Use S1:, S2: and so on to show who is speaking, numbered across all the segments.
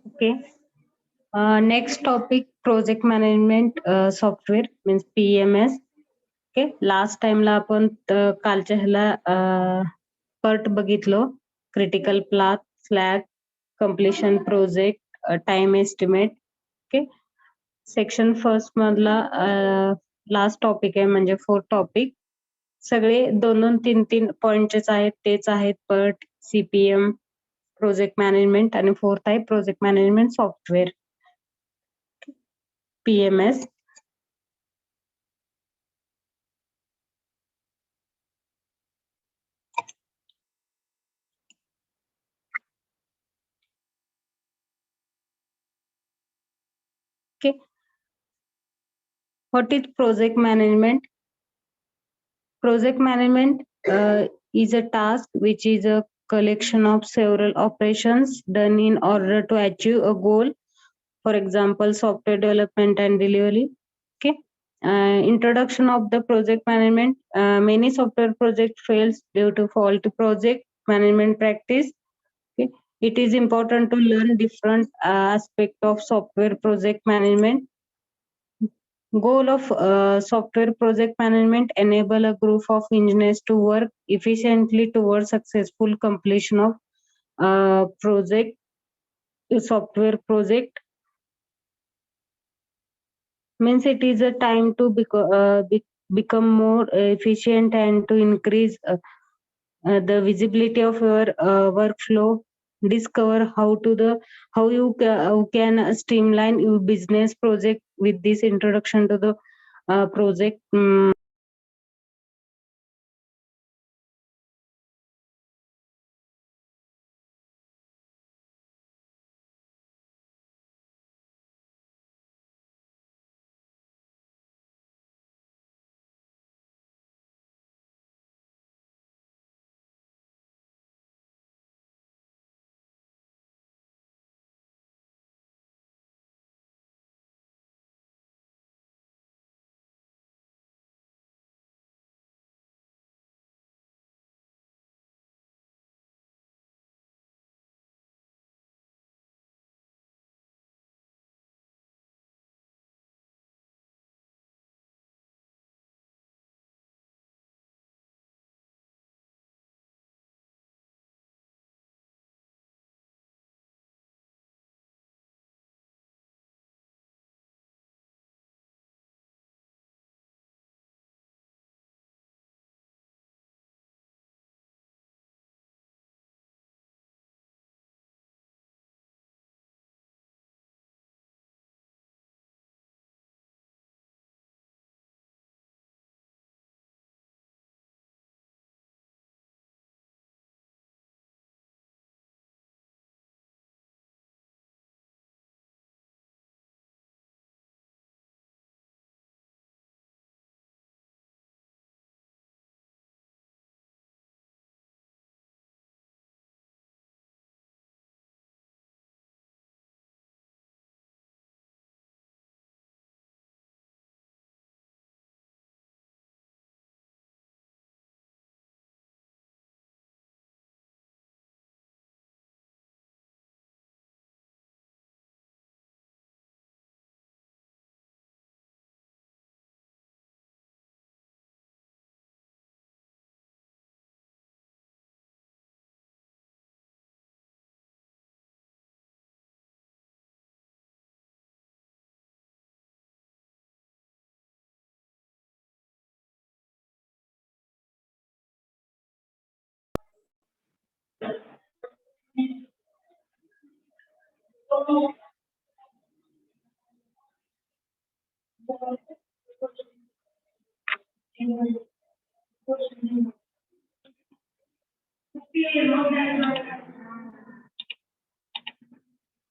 S1: Okay. Next topic, project management software means PMS. Okay, last टाइमला आपण कालच्या ह्याला पर्ट बघितलो, critical path, slack, completion project, time estimate. Okay, section first मधला last topic आहे, म्हणजे 4 टॉपिक सगळे 2-2, 3-3 पॉइंटचेच आहेत, तेच आहेत पर्ट, सीपीएम, प्रोजेक्ट मॅनेजमेंट आणि 4th आहे project management software, PMS. Okay, what is project management? Project management is a task which is a collection of several operations done in order to achieve a goal. For example, software development and delivery. Okay. Introduction of the project management. Many software projects fails due to faulty project management practice. Okay. It is important to learn different aspects of software project management. Goal of software project management: enable a group of engineers to work efficiently towards successful completion of software project. Means it is a time to become more efficient and to increase the visibility of your workflow. Discover how you can streamline your business project with this introduction to the project.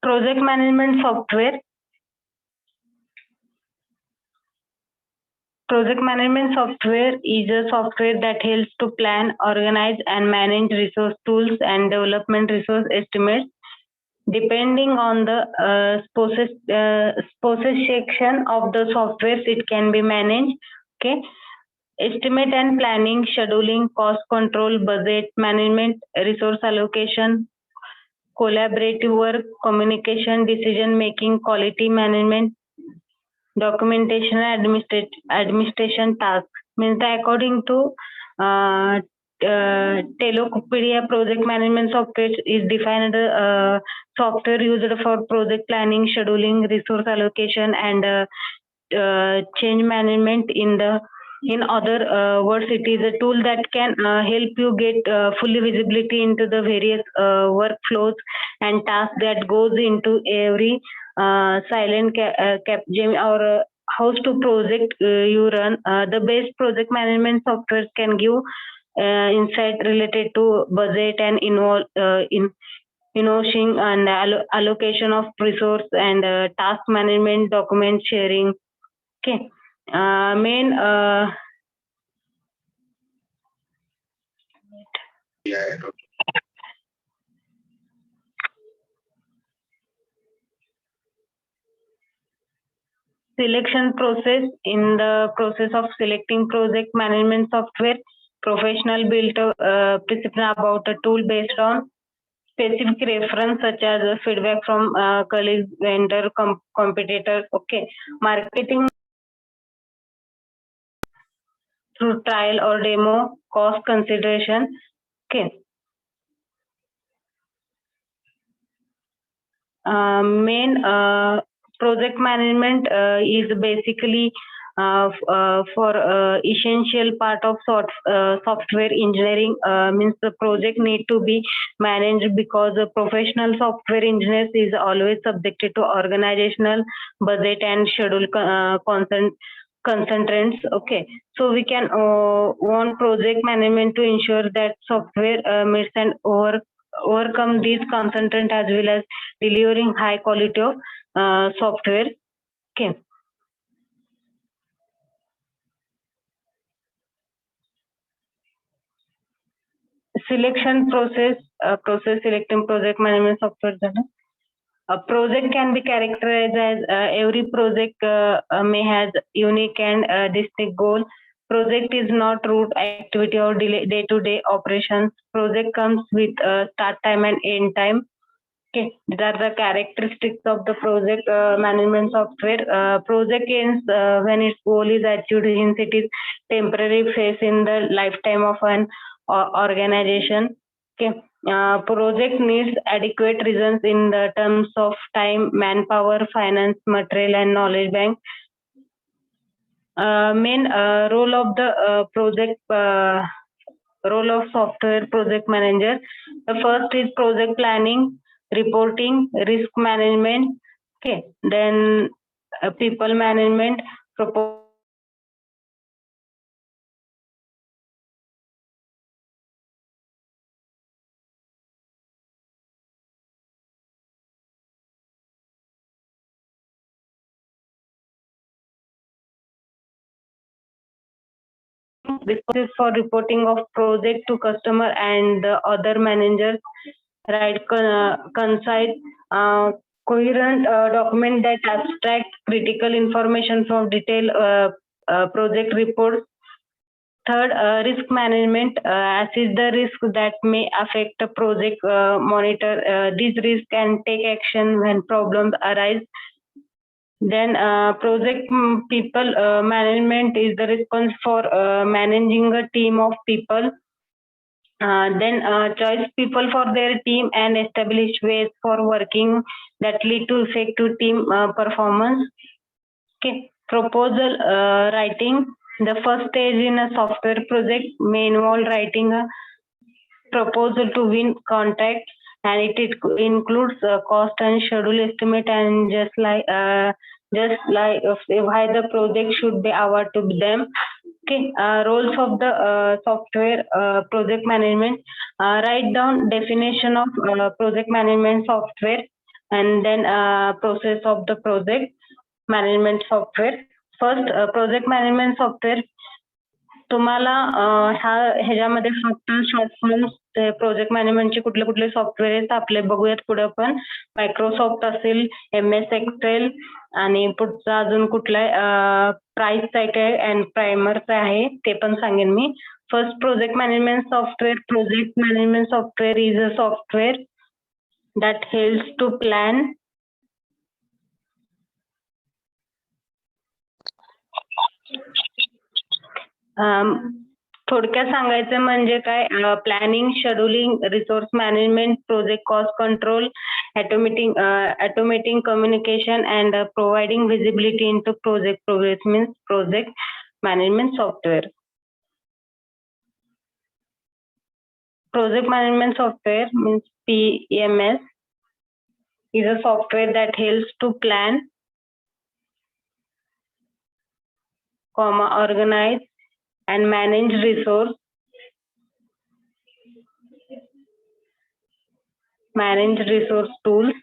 S1: Project management software. Project management software is a software that helps to plan, organize, and manage resource tools and development resource estimates. Depending on the specification of the software, it can be managed. Okay, estimate and planning, scheduling, cost control, budget management, resource allocation, collaborative work, communication, decision making, quality management, documentation, and administration tasks. Means that according to Telopedia, project management software is defined software used for project planning, scheduling, resource allocation, and change management. In other words, it is a tool that can help you get fully visibility into the various workflows and tasks that goes into every silent Capgemini or house to project you run. The best project management software can give insight related to budget and innovation and allocation of resource and task management, document sharing. Okay. Main selection process. In the process of selecting project management software, professional built a principle about a tool based on specific reference such as feedback from colleagues, vendor, competitors. Okay, marketing through trial or demo, cost consideration. Okay, main project management is basically for essential part of software engineering. Means the project need to be managed because a professional software engineers is always subjected to organizational budget and schedule concentrates. Okay, so we can want project management to ensure that software meets and overcome these concentrates as well as delivering high quality of software. Okay. Selection process selecting project management software. A project can be characterized as every project may has unique and distinct goal. Project is not root activity or day-to-day operations. Project comes with start time and end time. Okay, these are the characteristics of the project management software. Project ends when its goal is achieved, hence it is temporary phase in the lifetime of an organization. Okay, project needs adequate reasons in the terms of time, manpower, finance, material, and knowledge bank. Main role of the project role of software project manager. The first is project planning, reporting, risk management. Okay, then people management, resources for reporting of project to customer and the other managers. Right, concise, coherent document that abstract critical information from detailed project reports. Third, risk management, assess the risk that may affect the project, monitor these risks and take action when problems arise. Then project people management is the response for managing a team of people. Then choose people for their team and establish ways for working that lead to effective team performance. Okay, proposal writing. The first stage in a software project may involve writing a proposal to win contract, and it includes cost and schedule estimate and just like why the project should be awarded to them. Okay, roles of the software project management. Write down definition of project management software and then process of the project management software. First, project management software तुम्हाला ह्याच्यामध्ये फक्त short forms project मॅनेजमेंटचे कुठले कुठले software आहेत आपले बघूयात पुढे पण. मायक्रोसॉफ्ट असेल, MS एक्सेल आणि पुढचा अजून कुठला प्राइस आहे अँड प्रायमरचा आहे ते पण सांगेन मी. First project management software. Project management software is a software that helps to plan थोडक्यात सांगायचं म्हणजे काय, planning, scheduling, resource management, project cost control, automating communication and providing visibility into project progress means project management software. Project management software means PMS is a software that helps to plan, organize and manage resource tools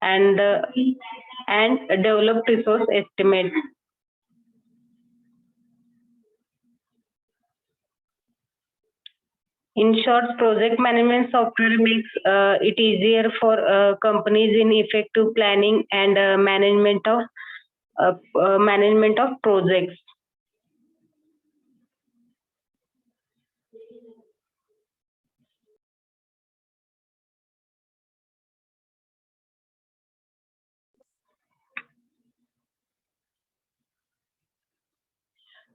S1: and develop resource estimates. In short, project management software makes it easier for companies in effective planning and management of projects.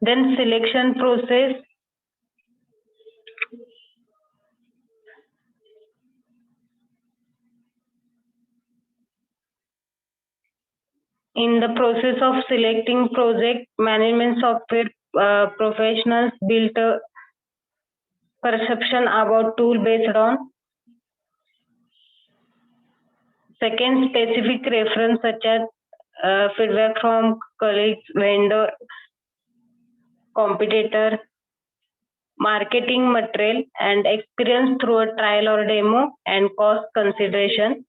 S1: Then selection process. In the process of selecting project management software, professionals build a perception about tool based on second specific reference such as feedback from colleagues, vendor, competitor, marketing material, and experience through a trial or demo, and cost consideration.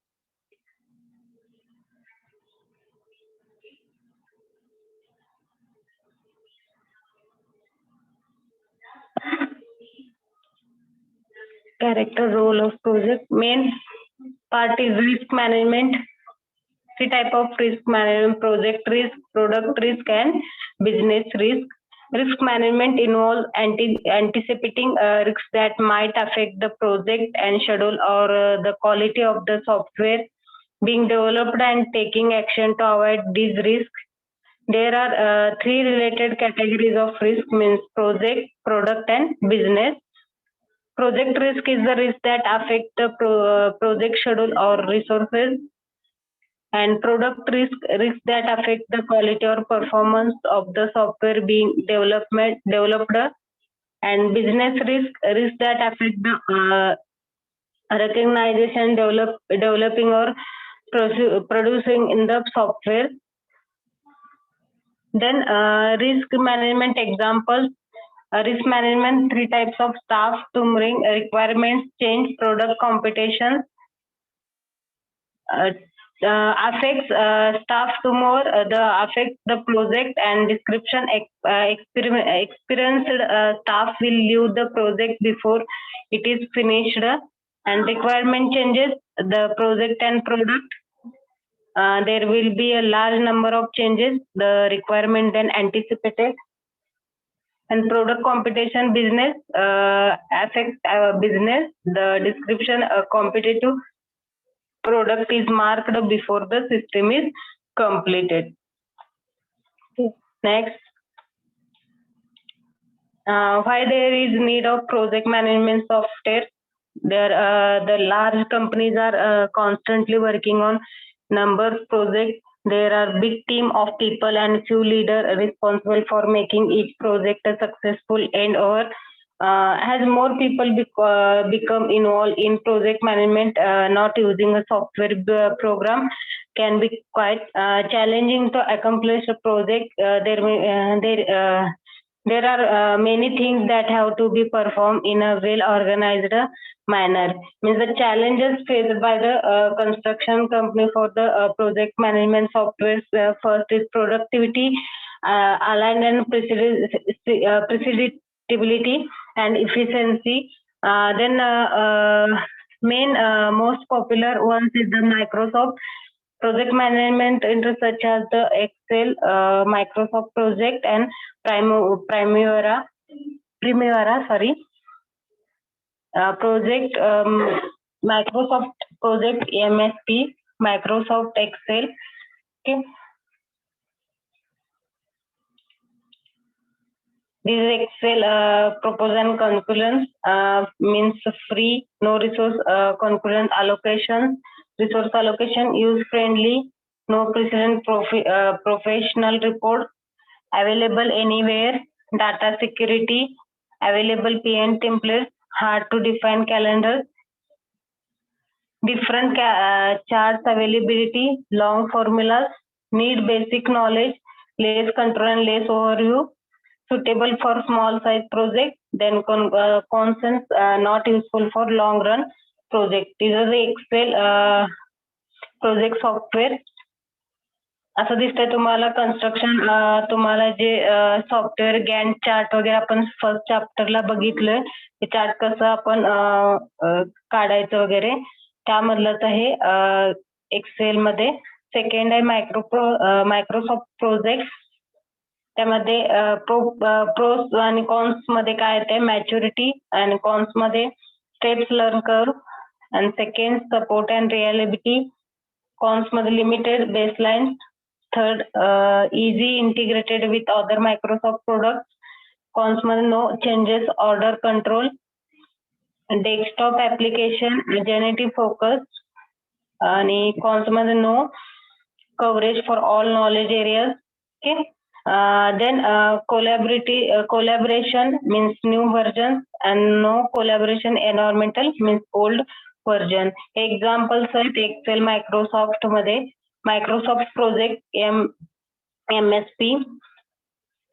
S1: Character role of project. Main part is risk management. Three type of risk management: project risk, product risk, and business risk. Risk management involves anticipating risks that might affect the project and schedule or the quality of the software being developed and taking action to avoid these risks. There are three related categories of risk means project, product, and business. Project risk is the risk that affect the project schedule or resources, and product risk that affect the quality or performance of the software being developed, and business risk that affect the recognition, developing or producing in the software. Then risk management examples. Risk management, three types of staff to bring requirements, change, product competition. Affects staff to more affects the project and description. Experienced staff will leave the project before it is finished, and requirement changes the project and product. There will be a large number of changes, the requirement then anticipated. And product competition, business affects business. The description competitive product is marked before the system is completed. Next, why there is need of project management software? The large companies are constantly working on numbers projects. There are big team of people and few leaders responsible for making each project a successful end over. As more people become involved in project management, not using a software program can be quite challenging to accomplish a project. There are many things that have to be performed in a well-organized manner. Means the challenges faced by the construction company for the project management software. First is productivity, aligned and stability and efficiency. Then main most popular ones is the Microsoft project management into such as the Excel, Microsoft Project, and Primavera, sorry, project Microsoft Project MSP, Microsoft Excel. Okay, this is Excel propose and concurrence means free, no resource concurrent allocation, resource allocation, use friendly, no precedent professional report, available anywhere, data security, available PN templates, hard to define calendar, different charts availability, long formulas, need basic knowledge, less control and less overview, suitable for small size project, then constants not useful for long run project. These are the Excel project software. असं दिसतंय तुम्हाला construction तुम्हाला जे software गॅन chart वगैरे आपण first चॅप्टरला बघितलंय ते chart कसं आपण काढायचं वगैरे त्यामधलंच आहे एक्सेल मध्ये. सेकंड आहे मायक्रोसॉफ्ट प्रोजेक्ट. त्यामध्ये प्रोस आणि कॉन्स मध्ये काय येते मॅच्युरिटी आणि कॉन्स मध्ये स्टेप्स लर्न कर आणि सेकंड सपोर्ट अँड रिअलेबिलिटी. कॉन्स मध्ये limited baseline. Third, easy integrated with other Microsoft products. Cons मध्ये no changes, order control, desktop application, generative focus. आणि cons मध्ये no coverage for all knowledge areas. Okay. Then collaboration means new versions and no collaboration environmental means old version. Examples आहेत Excel Microsoft मध्ये Microsoft Project MSP.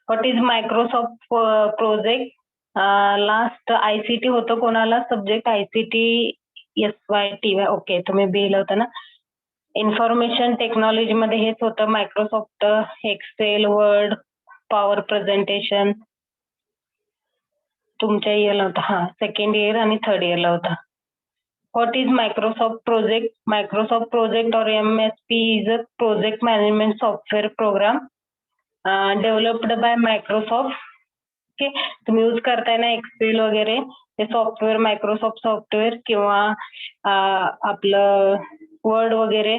S1: What is Microsoft Project? Last ICT होतं कोणाला subject ICT SYT okay तुम्ही बिल होतं ना. Information technology मध्ये हेच होतं Microsoft Excel Word power presentation तुमच्या इयरला होता. हा सेकंड इयर आणि थर्ड इयरला होता. What is Microsoft Project? Microsoft Project or MSP is a project management software program developed by Microsoft. Okay, तुम्ही यूज करताय ना एक्सेल वगैरे ते सॉफ्टवेअर मायक्रोसॉफ्ट सॉफ्टवेअर किंवा आपलं वर्ड वगैरे.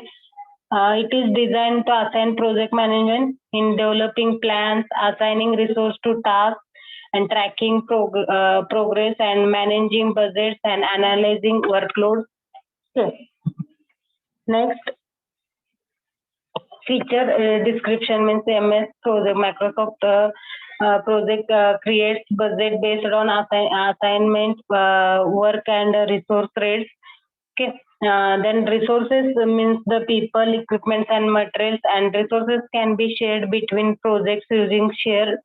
S1: It is designed to assign project management in developing plans, assigning resource to tasks, and tracking progress and managing budgets and analyzing workload. Okay. Next, feature description means MS project Microsoft project creates budget based on assignment work and resource rates. Okay. Then resources means the people, equipment and materials, and resources can be shared between projects using share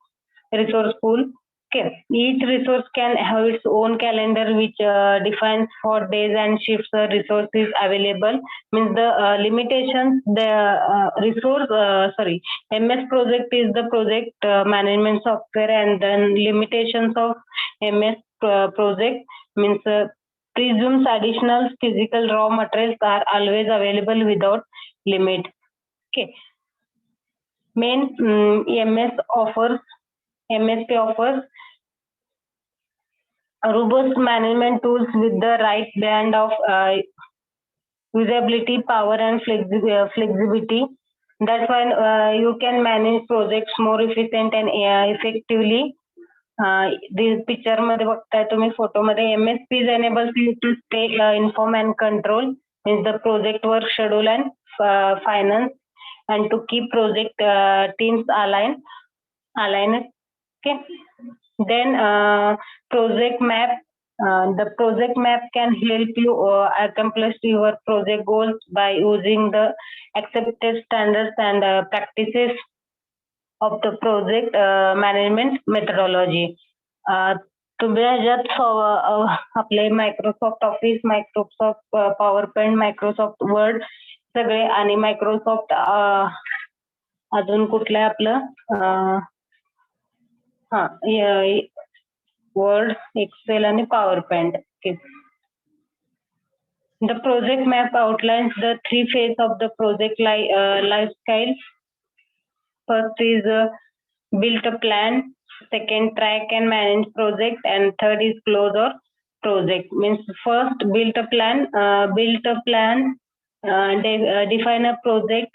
S1: resource pool. Okay. Each resource can have its own calendar which defines for days and shifts the resources available. Means the limitations, the MS project is the project management software, and then limitations of MS project means presumes additional physical raw materials are always available without limit. Okay. Main MSP offers robust management tools with the right blend of usability, power, and flexibility. That's why you can manage projects more efficient and effectively. This picture मध्ये बघताय तुम्ही photo मध्ये MSP enables you to stay informed and control means the project work schedule and finance and to keep project teams aligned. Okay. Then project map. The project map can help you accomplish your project goals by using the accepted standards and practices of the project management methodology. तुम्ही ह्याच्यात आपले Microsoft office, Microsoft power point, Microsoft word सगळे आणि Microsoft अजून कुठलं आपलं Word, Excel आणि PowerPoint. Okay. The project map outlines the three phases of the project life cycle. First is build a plan, second track and manage project, and third is close or project. Means first build a plan, define a project,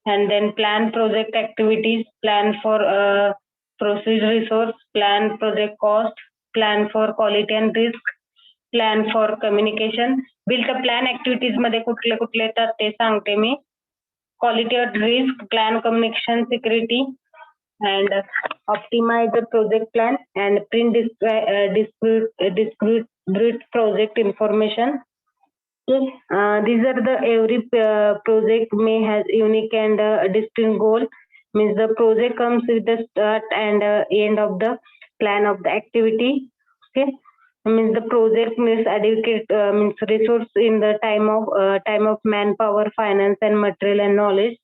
S1: and then plan project activities, plan for process resource, plan project cost, plan for quality and risk, plan for communication. Build a plan activities मध्ये कुठले कुठले येतात ते सांगते मी. Quality or risk, plan communication security, and optimize the project plan and print discrete project information. These are the every project may has unique and distinct goal. Means the project comes with the start and end of the plan of the activity. Okay, means the project means adequate means resource in the time of manpower, finance, and material and knowledge.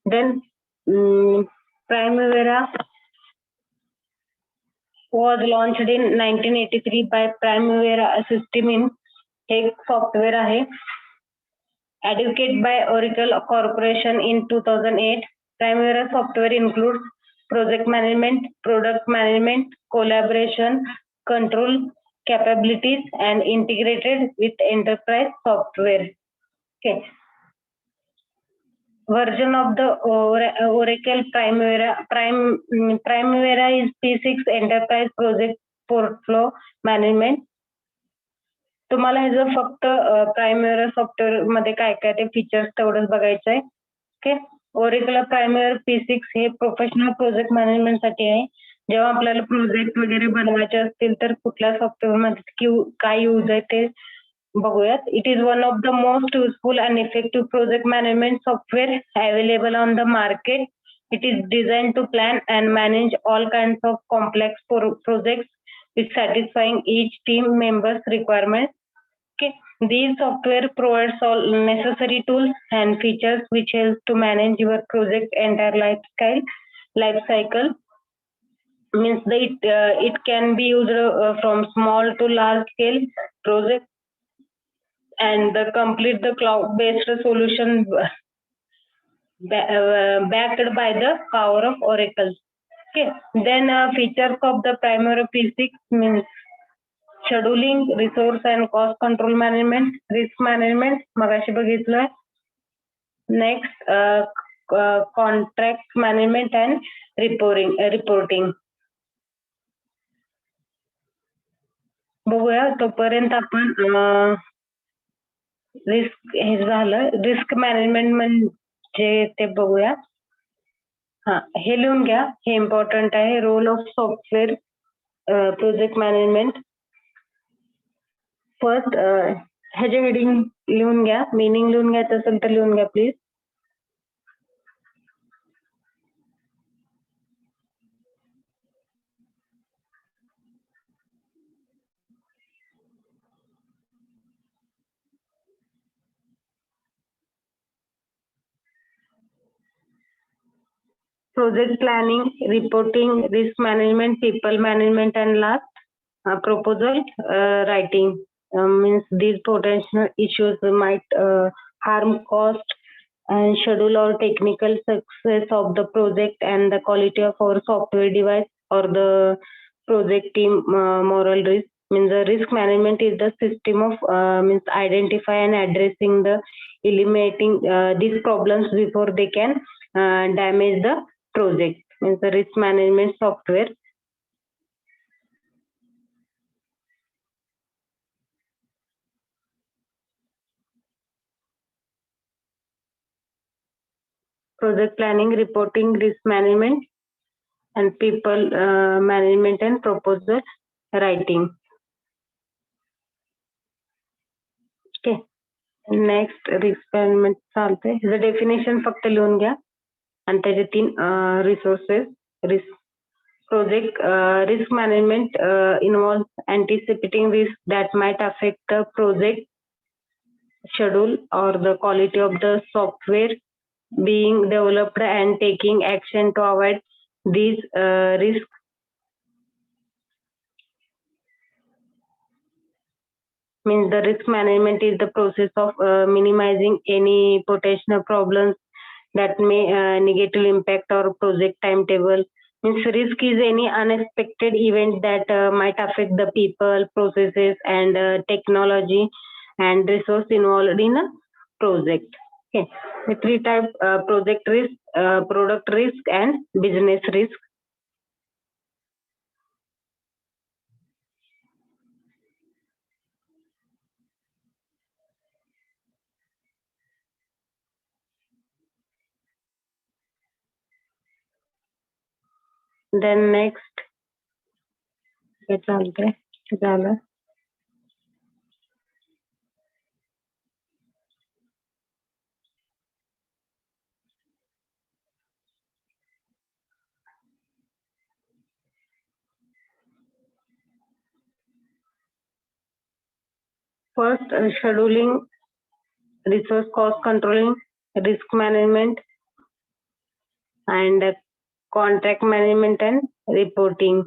S1: Then Primavera was launched in 1983 by Primavera System in एक software आहे. Advocate by Oracle Corporation in 2008. Primavera software includes project management, product management, collaboration, control capabilities, and integrated with enterprise software. Okay. Version of the Oracle Primavera is P6 Enterprise Project Portfolio Management. तुम्हाला हे जर फक्त primary software मध्ये काय काय ते features तेवढंच बघायचं आहे. ओके. ओरेकल प्रायमरी P6 हे प्रोफेशनल प्रोजेक्ट मॅनेजमेंट साठी आहे. जेव्हा आपल्याला प्रोजेक्ट वगैरे बनवायचे असतील तर कुठल्या सॉफ्टवेअर मध्ये काय यूज आहे ते बघूयात. It is one of the most useful and effective project management software available on the market. It is designed to plan and manage all kinds of complex projects with satisfying each team member's requirements. Okay, these software provides all necessary tools and features which help to manage your project entire life cycle. Means that it can be used from small to large scale project and complete the cloud-based solution backed by the power of Oracle. Okay, then features of the primary P6 means scheduling, resource and cost control management, risk management, मगाशी बघितलं. Next, contract management and reporting. बघूया तोपर्यंत आपण risk management म्हणजे ते बघूया. हा, हे लिहून घ्या, हे इम्पॉर्टंट आहे. Role of software project management. First ह्याचे हेडिंग लिहून घ्या, मिनिंग लिहून घ्यायचं असेल तर लिहून घ्या please. Project planning, reporting, risk management, people management, and last proposal writing. Means these potential issues might harm cost and schedule or technical success of the project and the quality of our software device or the project team moral risk. Means the risk management is the system of means identify and addressing the eliminating these problems before they can damage the project. Means the risk management software. Project planning, reporting, risk management, and people management and proposal writing. Okay. Next, risk management चालते. The definition फक्त लिहून घ्या आणि त्याचे 3 resources. Risk management involves anticipating risks that might affect the project schedule or the quality of the software being developed and taking action to avoid these risks. Means the risk management is the process of minimizing any potential problems that may negatively impact our project timetable. Means risk is any unexpected event that might affect the people, processes, and technology and resource involved in a project. Okay. The three type project risk, product risk, and business risk. Then next, हे चालतंय झालं. First, scheduling, resource cost controlling, risk management, and contract management and reporting.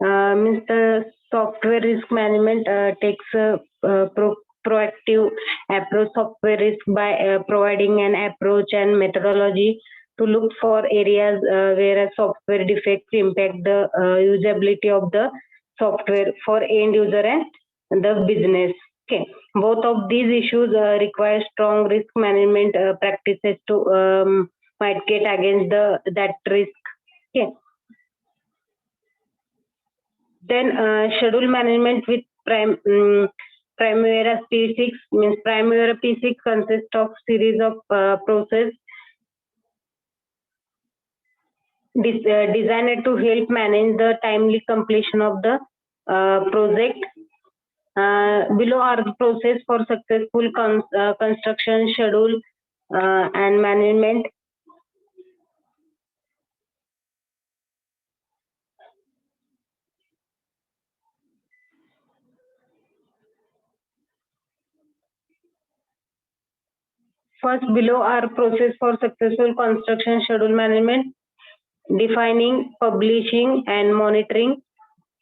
S1: Means the software risk management takes a proactive approach software risk by providing an approach and methodology to look for areas where a software defects impact the usability of the software for end user and the business. Okay, both of these issues require strong risk management practices to mitigate against that risk. Okay. Then schedule management with Primavera P6 means Primavera P6 consists of series of process designed to help manage the timely completion of the project. Below are the process for successful construction schedule and management. First, below are process for successful construction schedule management, defining, publishing, and monitoring.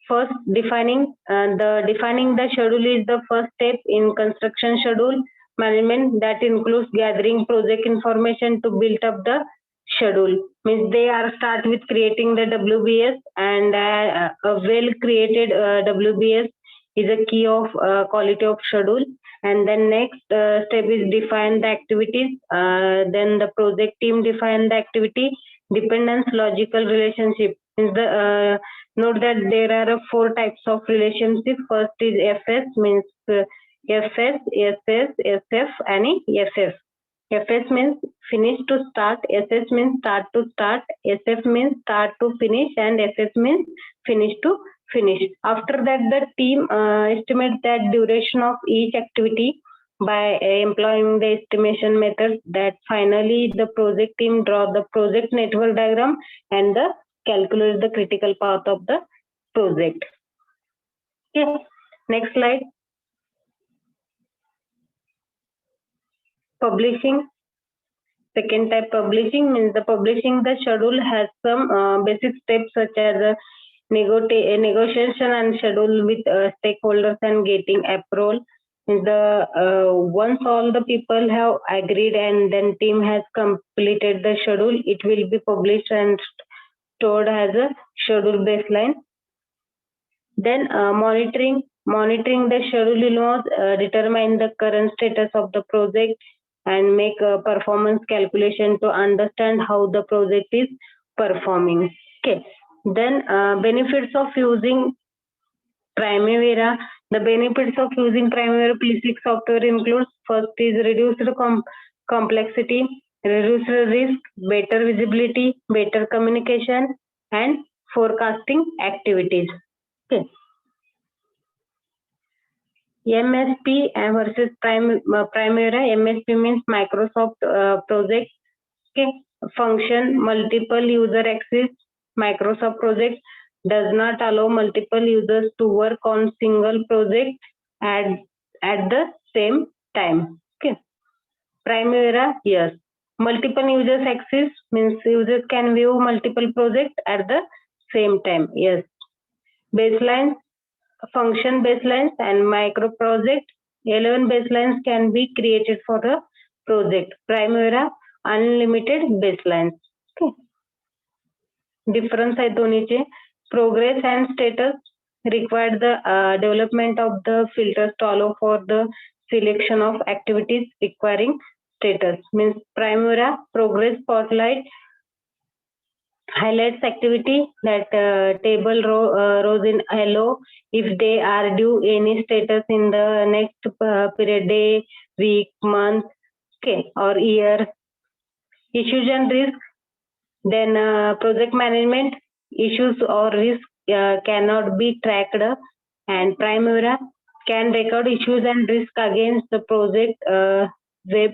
S1: First, defining the schedule is the first step in construction schedule management that includes gathering project information to build up the schedule. Means they are start with creating the WBS, and a well created WBS is a key of quality of schedule. And then next step is define the activities. Then the project team define the activity dependence logical relationship. Means the note that there are four types of relationship. First is FS means FS, SS, SF, and FF. FS means finish to start, SS means start to start, SF means start to finish, and FF means finish to finish. After that, the team estimates that duration of each activity by employing the estimation method. That finally the project team draw the project network diagram and the calculate the critical path of the project. Okay, next slide. Publishing. Second type publishing means the publishing the schedule has some basic steps such as negotiation and schedule with stakeholders and getting approval. The once all the people have agreed and then team has completed the schedule, it will be published and stored as a schedule baseline. Then monitoring the schedule involves determine the current status of the project and make a performance calculation to understand how the project is performing. Okay. Then benefits of using Primavera. The benefits of using Primavera P6 software includes first is reduced complexity, reduced risk, better visibility, better communication, and forecasting activities. Okay. MSP versus Primavera. MSP means Microsoft Project. Okay. Function multiple user access. Microsoft Project does not allow multiple users to work on single project at the same time. Okay. Primavera, yes. Multiple users access means users can view multiple projects at the same time. Yes. Baselines, function baselines and micro project. 11 baselines can be created for a project. Primavera, unlimited baselines. Okay. Difference आहे दोन्हीचे. Progress and status require the development of the filters to allow for the selection of activities requiring status. Means Primavera progress spotlight highlights activity that table rows in yellow if they are due any status in the next period, day, week, month, okay, or year. Issues and risk. Then project management issues or risk cannot be tracked, and Primavera can record issues and risk against the project web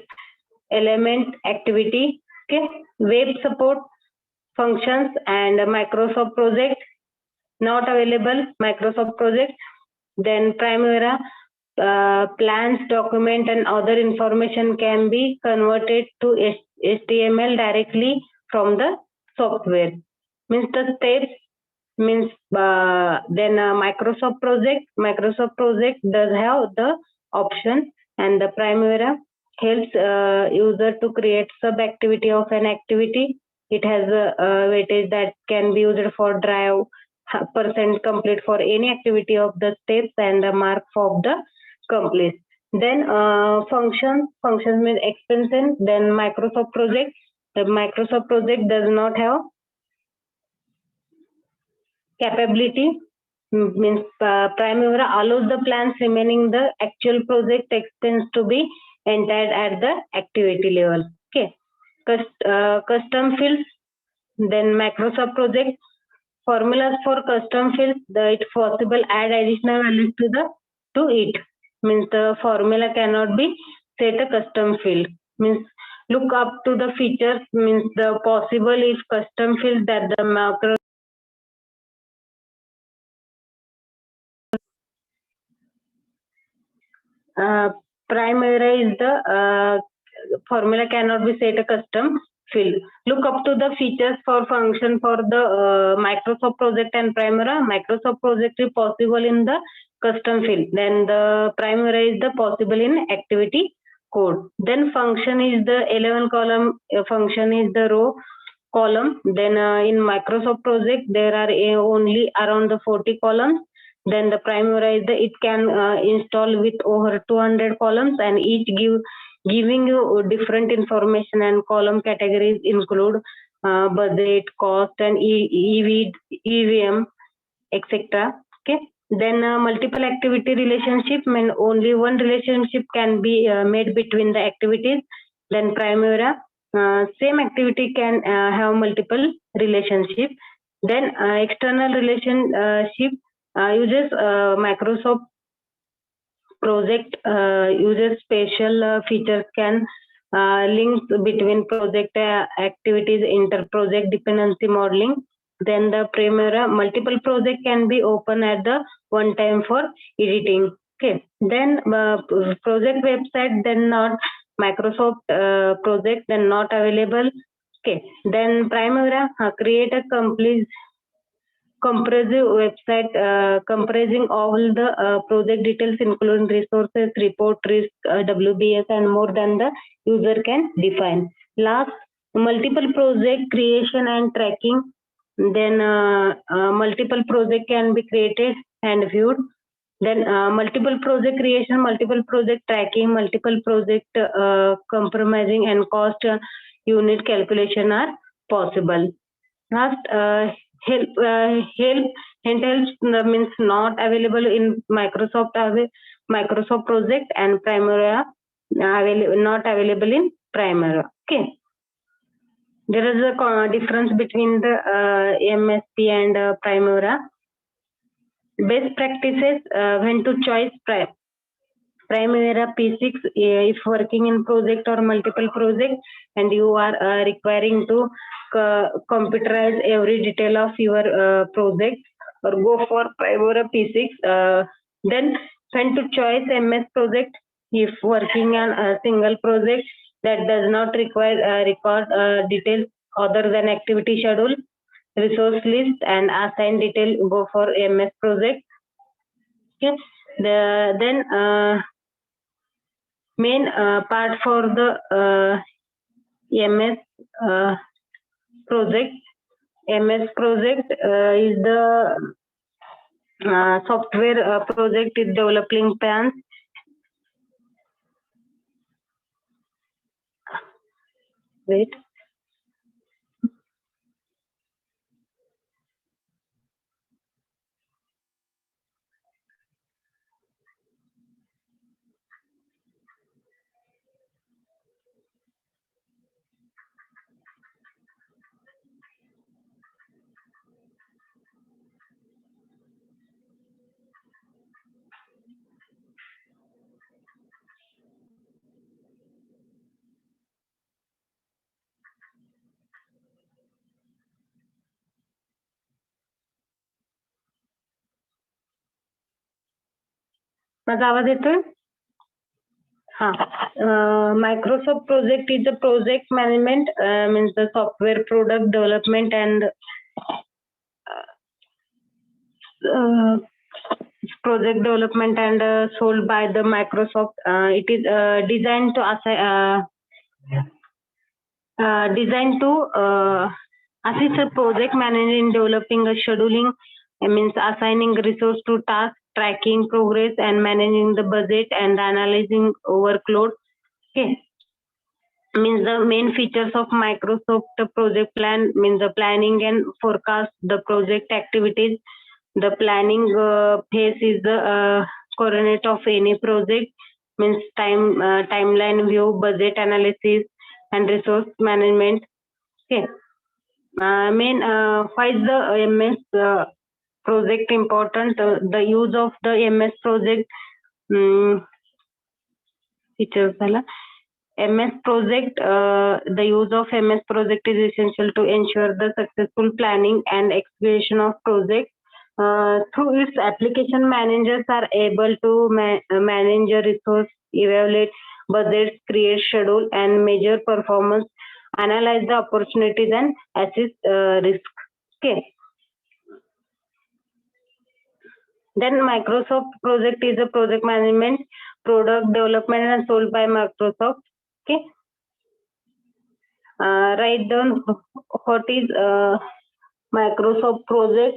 S1: element activity. Okay, web support functions and Microsoft project not available. Microsoft project. Then Primavera plans, document, and other information can be converted to HTML directly from the software. Means the steps means then Microsoft project. Microsoft project does have the option, and the Primavera helps user to create sub activity of an activity. It has a weightage that can be used for drive percent complete for any activity of the steps and the mark of the complete. Then functions means extension. Then Microsoft project. The Microsoft project does not have capability. Means Primavera allows the plans remaining the actual project extends to be entered at the activity level. Okay. Custom fields. Then Microsoft project formulas for custom fields. It's possible add additional values to it. Means the formula cannot be set a custom field. Means look up to the features. Means the possible if custom field that the macro Primavera is the formula cannot be set a custom field. Look up to the features for function for the Microsoft project and Primavera. Microsoft project is possible in the custom field. Then the Primavera is the possible in activity code. Then function is the 11 column. Function is the row column. Then in Microsoft project there are only around the 40 columns. Then the Primavera is it can install with over 200 columns, and each giving you different information, and column categories include budget, cost, and EVM, etc. Okay. Then multiple activity relationship mean only one relationship can be made between the activities. Then Primavera same activity can have multiple relationship. Then external relationship uses Microsoft project uses special features can links between project activities, inter-project dependency modeling. Then the Primavera multiple project can be open at the one time for editing. Okay. Then project website then not Microsoft project then not available. Okay. Then Primavera create a complete comprehensive website comprising all the project details including resources, report, risk, WBS, and more than the user can define. Last, multiple project creation and tracking. Then multiple project can be created and viewed. Then multiple project creation, multiple project tracking, multiple project compromising, and cost unit calculation are possible. Last, help means not available in Microsoft project, and Primavera not available in Primavera. Okay. There is a difference between the MSP and Primavera. Best practices when to choose Primavera P6 if working in project or multiple projects, and you are requiring to computerize every detail of your project, or go for Primavera P6. Then when to choose MS project if working on a single project, that does not require record details other than activity schedule, resource list, and assign detail go for MS project. Okay. Then main part for the MS project. MS project is the software project is developing plans. Wait. माझा आवाज येतोय? हा. Microsoft project is a project management means the software product development and project development and sold by the Microsoft. It is designed to assist a project manager in developing a scheduling, means assigning resource to tasks, tracking progress, and managing the budget and analyzing workload. Okay. Means the main features of Microsoft project plan means the planning and forecast the project activities. The planning phase is the coordinate of any project, means timeline view, budget analysis, and resource management. Okay. Why is the MS project important? The use of the MS project features. MS project, the use of MS project is essential to ensure the successful planning and execution of projects. Through its application, managers are able to manage a resource, evaluate budgets, create schedule, and measure performance, analyze the opportunities, and assess risk. Okay. Then Microsoft project is a project management, product development, and sold by Microsoft. Okay. Write down what is Microsoft project.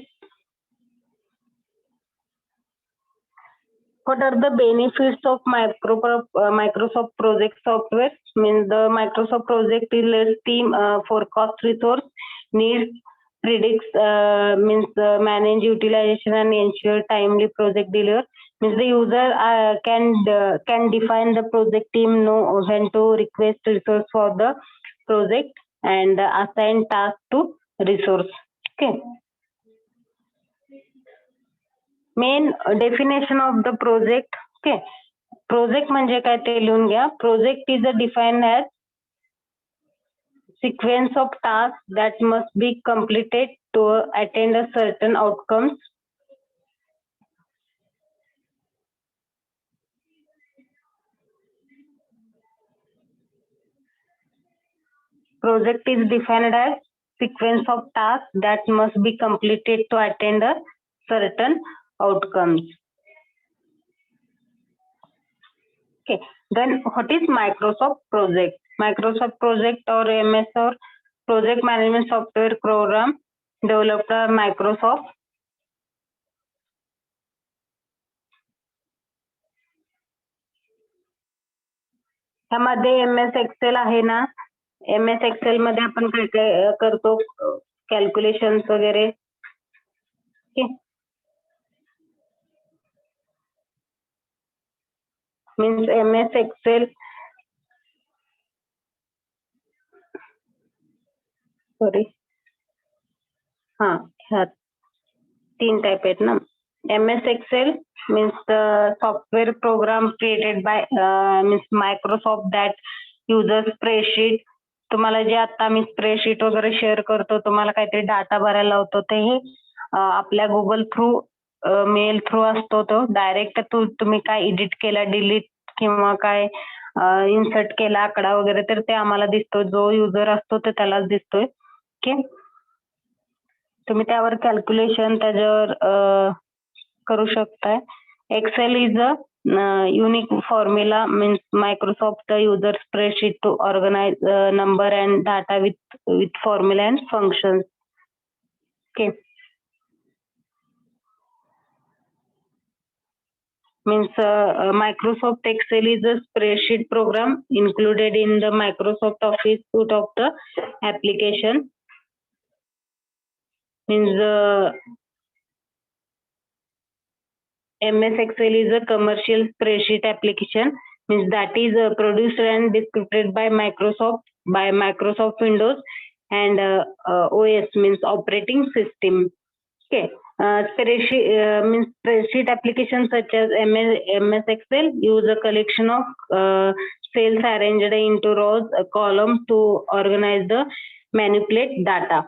S1: What are the benefits of Microsoft project software? Means the Microsoft project is less team forecast resource needs, predicts means manage utilization and ensure timely project delivery. Means the user can define the project team, know when to request resource for the project and assign task to resource. Okay. Main definition of the project. Okay. Project म्हणजे काय ते लिहून घ्या. Project is defined as sequence of tasks that must be completed to attain a certain outcomes. Project is defined as sequence of tasks that must be completed to attain a certain outcomes. Okay. Then what is Microsoft project? Microsoft project or MS or project management software program developed by Microsoft. त्यामध्ये MS Excel आहे ना. MS Excel मध्ये आपण काय काय करतो, calculations वगैरे. Means MS Excel, sorry, ह्या 3 टाइप आहेत ना. MS Excel means the software program created by means Microsoft that uses spreadsheet. तुम्हाला जे आता मी स्प्रेडशीट वगैरे शेअर करतो, तुम्हाला काहीतरी डाटा भरायला लावतो, ते आपल्या गुगल थ्रू मेल थ्रू असतो. तो डायरेक्ट तुम्ही काय एडिट केला, डिलीट किंवा काय इन्सर्ट केला आकडा वगैरे तर ते आम्हाला दिसतो, जो युजर असतो ते त्यालाच दिसतोय. ओके, तुम्ही त्यावर कॅल्क्युलेशन त्याच्यावर करू शकताय. Excel is a unique formula, means Microsoft user spreadsheet to organize number and data with formula and functions. Okay, means Microsoft Excel is a spreadsheet program included in the Microsoft Office suite of the application. Means MS Excel is a commercial spreadsheet application, means that is produced and distributed by Microsoft Windows and OS, means operating system. Okay, means spreadsheet applications such as MS Excel use a collection of cells arranged into rows, columns to organize the manipulate data.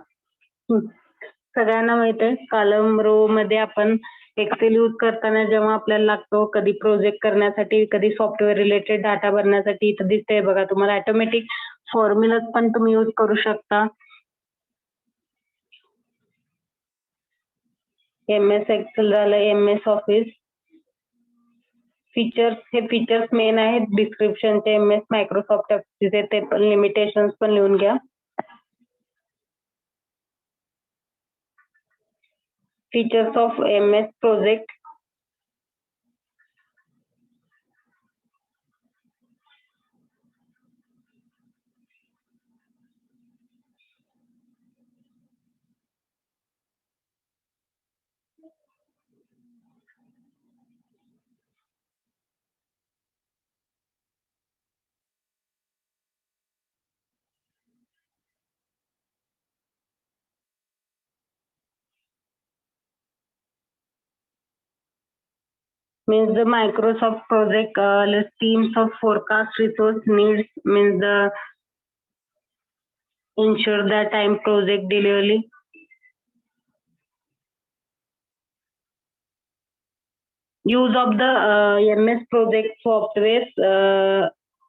S1: सगळ्यांना माहित आहे column row मध्ये आपण Excel use करताना जेव्हा आपल्याला लागतो, कधी प्रोजेक्ट करण्यासाठी, कधी सॉफ्टवेअर रिलेटेड डाटा भरण्यासाठी, इथं दिसतंय बघा तुम्हाला ऑटोमॅटिक फॉर्म्युलाज पण तुम्ही यूज करू शकता. MS एक्सेल झालं, MS ऑफिस. फीचर्स, हे फीचर्स मेन आहेत डिस्क्रिप्शनचे. MS मायक्रोसॉफ्ट ऑफिसचे ते पण लिमिटेशन्स पण लिहून घ्या. Features of MS project. Means the Microsoft project lists teams of forecast resource needs, means the ensure the time project delivery. Use of the MS project software,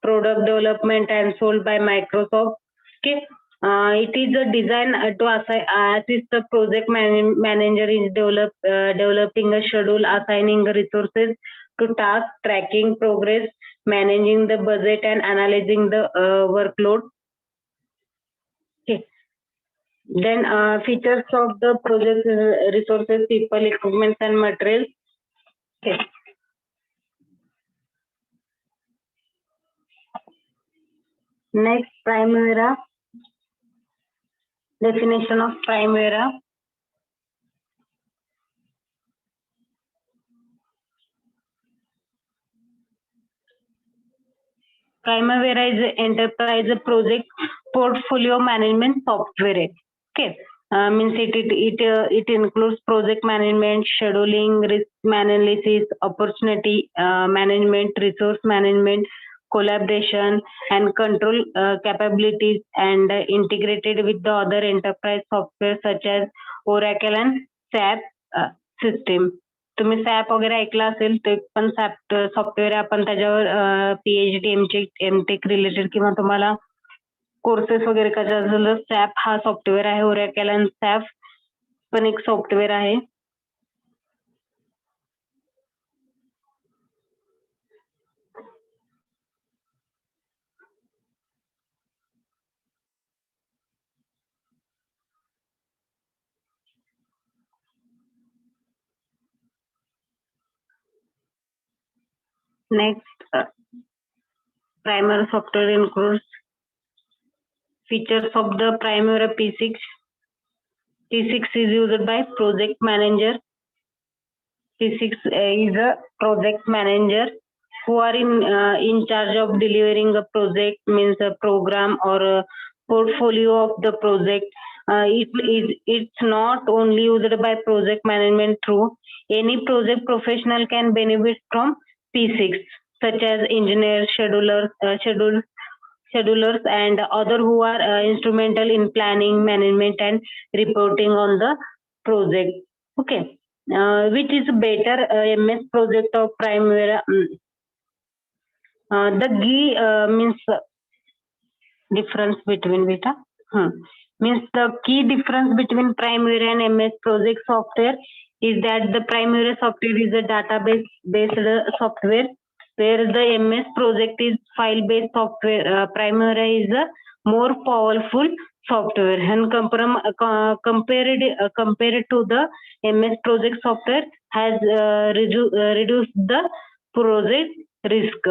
S1: product development and sold by Microsoft. Okay, it is a design to assist the project manager in developing a schedule, assigning resources to task, tracking progress, managing the budget and analyzing the workload. Okay. Then features of the project resources, people, equipment and materials. Okay. Next, Primavera. Definition of Primavera. Primavera is an enterprise project portfolio management software. Okay, means it includes project management, scheduling, risk analysis, opportunity management, resource management, collaboration and control capabilities, and integrated with the other enterprise software such as Oracle and SAP system. तुम्ही SAP वगैरे ऐकला असेल, ते पण SAP software आपण त्याच्यावर PhD MTech related किंवा तुम्हाला कोर्सेस वगैरे करायचं झालं, सॅप हा सॉफ्टवेअर आहे. ओरॅकल आणि सॅप पण एक सॉफ्टवेअर आहे. Next, Primavera software includes features of the Primavera P6. P6 is used by project manager. P6 is a project manager who are in charge of delivering a project, means a program or a portfolio of the project. It's not only used by project management through any project professional can benefit from P6, such as engineers, schedulers and other who are instrumental in planning, management and reporting on the project. Okay, which is better, MS project or Primavera? The GI means difference between beta. Means the key difference between Primavera and MS Project software is that the Primavera software is a database based software, where the MS Project is file based software. Primavera is a more powerful software, and compared to the MS Project software has reduced the project risk.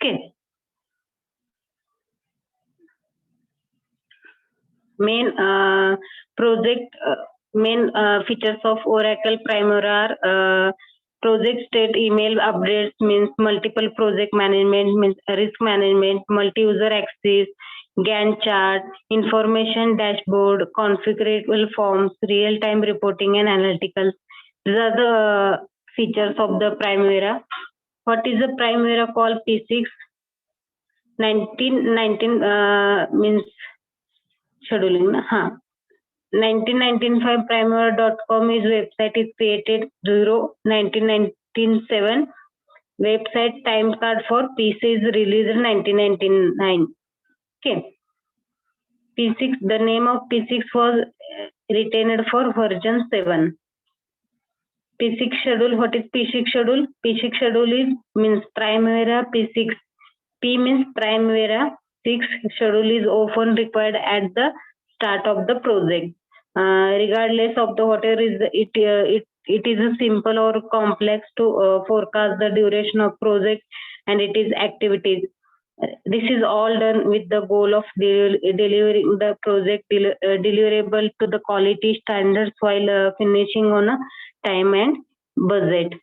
S1: Okay. Main features of Oracle Primavera are project state email updates, means multiple project management, means risk management, multi-user access, Gantt chart, information dashboard, configurable forms, real-time reporting and analytical. These are the features of the Primavera. What is the Primavera called P6? 1919 means scheduling. 1995 Primavera.com is website is created 1997. Website time card for PC is released in 1999. Okay. P6, the name of P6 was retained for version 7. P6 schedule, what is P6 schedule? P6 schedule is means Primavera P6. P means Primavera 6 schedule is often required at the start of the project. Regardless of the whatever is it is a simple or complex to forecast the duration of project and it is activities. This is all done with the goal of delivering the project deliverable to the quality standards while finishing on a time and budget.